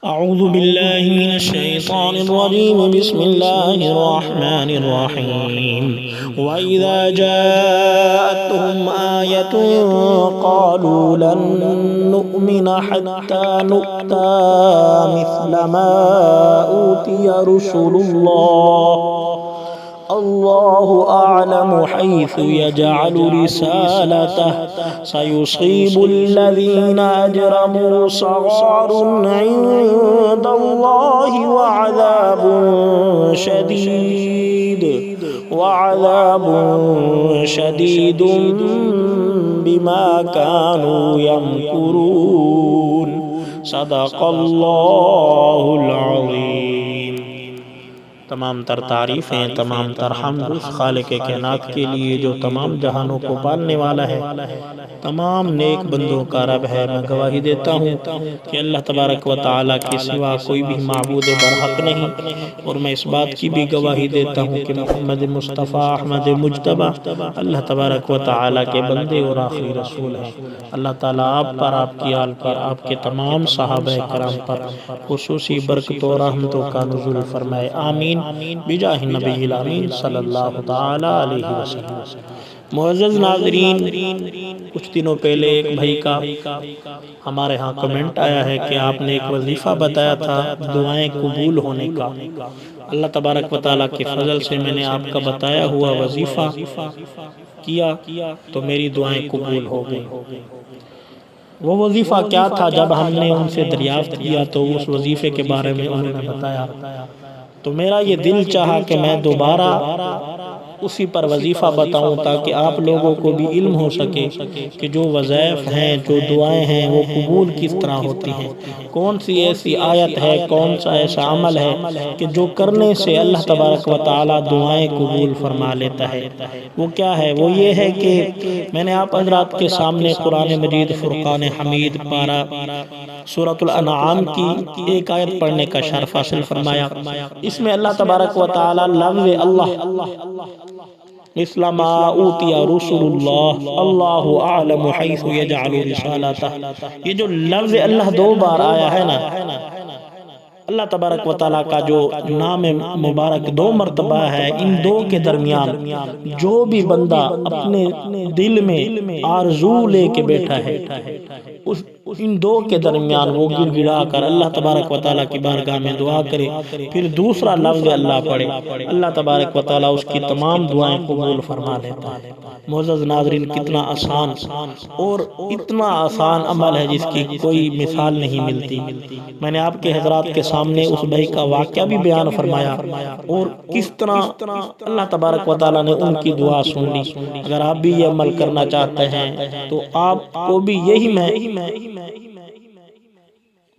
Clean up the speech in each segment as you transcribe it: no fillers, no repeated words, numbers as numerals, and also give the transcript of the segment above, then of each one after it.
أعوذ بالله من الشيطان الرجيم بسم الله الرحمن الرحيم وإذا جاءتهم آية قالوا لن نؤمن حتى نؤتى مثل ما أوتي رسل الله أعلم حيث يجعل رسالته سيصيب الذين أجرموا صغار عند الله وعذاب شديد بما كانوا يمكرون صدق الله العظيم۔ تمام تر تعریفیں، تمام تر حمد اس خالق کائنات کے لیے جو تمام جہانوں کو پالنے والا ہے، تمام نیک بندوں کا رب ہے۔ میں گواہی دیتا ہوں کہ اللہ تبارک و تعالیٰ کے سوا کوئی بھی معبود برحق نہیں، اور میں اس بات کی بھی گواہی دیتا ہوں کہ محمد مصطفیٰ احمد مجتبیٰ اللہ تبارک و تعالیٰ کے بندے اور آخری رسول ہیں۔ اللہ تعالیٰ آپ پر، آپ کی آل پر، آپ کے تمام صحابہ کرام پر خصوصی برکتوں و رحمتوں کا نزول فرمائے، آمین بجاہ نبی الامین صلی اللہ تعالی علیہ وسلم۔ معزز ناظرین، کچھ دنوں پہلے ایک بھائی کا ہمارے ہاں کمنٹ آیا ہے کہ آپ نے ایک وظیفہ بتایا تھا دعائیں قبول ہونے کا۔ اللہ تبارک و تعالیٰ کے فضل سے میں نے آپ کا بتایا ہوا وظیفہ کیا تو میری دعائیں قبول ہو گئی۔ وہ وظیفہ کیا تھا؟ جب ہم نے ان سے دریافت کیا تو اس وظیفے کے بارے میں انہوں نے بتایا، تو میرا یہ دل چاہا کہ میں دوبارہ اسی پر وظیفہ بتاؤں تاکہ آپ لوگوں کو بھی علم ہو سکے کہ جو وظائف ہیں، جو دعائیں ہیں، وہ قبول کس طرح ہوتی ہیں۔ کون سی ایسی آیت ہے، کون سا ایسا عمل ہے کہ جو کرنے سے اللہ تبارک و تعالیٰ دعائیں قبول فرما لیتا ہے۔ وہ کیا ہے؟ وہ یہ ہے کہ میں نے آپ حضرات کے سامنے قرآن مجید فرقان حمید پارہ سورۃ الانعام کی ایک آیت پڑھنے کا شرف حاصل فرمایا۔ اس میں اللہ تبارک و تعالیٰ لفظ اللہ مثل ما اوتی رسل اللہ اعلم حیث یجعل رسالتہ، یہ جو لفظ اللہ دو بار آیا ہے نا، اللہ تبارک و تعالیٰ کا جو نام مبارک دو مرتبہ ہے، ان دو کے درمیان جو بھی بندہ اپنے دل میں آرزو لے کے بیٹھا ہے، ان دو کے درمیان وہ گر گڑا کر اللہ تبارک و تعالیٰ کی بارگاہ میں دعا کرے، پھر دوسرا لفظ اللہ پڑھے، اللہ تبارک و تعالیٰ اس کی تمام دعائیں قبول فرما لیتا ہے۔ معزز ناظرین، کتنا آسان اور اتنا آسان عمل ہے جس کی کوئی مثال نہیں ملتی۔ میں نے آپ کے حضرات کے سامنے اس بھائی کا واقعہ بھی بیان فرمایا اور کس طرح اللہ تبارک و تعالیٰ نے ان کی دعا سن لی۔ اگر آپ بھی یہ عمل کرنا چاہتے ہیں تو آپ کو بھی یہی میں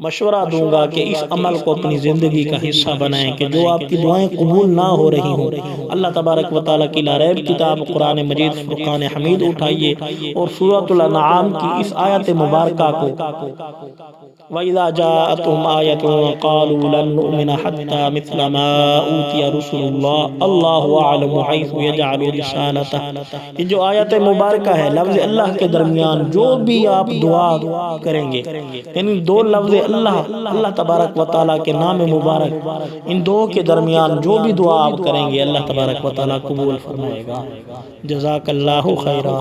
مشورہ دوں گا کہ اس عمل کو اپنی زندگی کا حصہ بنائیں کہ جو آپ کی دعائیں قبول نہ ہو رہی ہوں، اللہ تبارک و تعالیٰ کی لاریب کتاب قرآن مجید فرقان حمید اٹھائیے اور سورۃ الانعام کی اس آیت مبارکہ کو وَإِذَا جَاءَتْهُمْ آيَةٌ قَالُوا لَن نُؤْمِنَ حَتَّى مِثْلَ مَا أُوتِيَ رُسُلُ اللَّهُ أَعْلَمُ حَيْثُ يَجْعَلُ رِسَالَتَهُ، یہ جو آیت مبارکہ ہے لفظ اللہ کے درمیان جو بھی آپ دعا کریں گے، یعنی دو لفظ اللہ تبارک و تعالیٰ کے نام مبارک، ان دو کے درمیان جو بھی دعا آپ کریں گے اللہ تبارک و تعالیٰ قبول فرمائے گا۔ جزاک اللہ خیرہ۔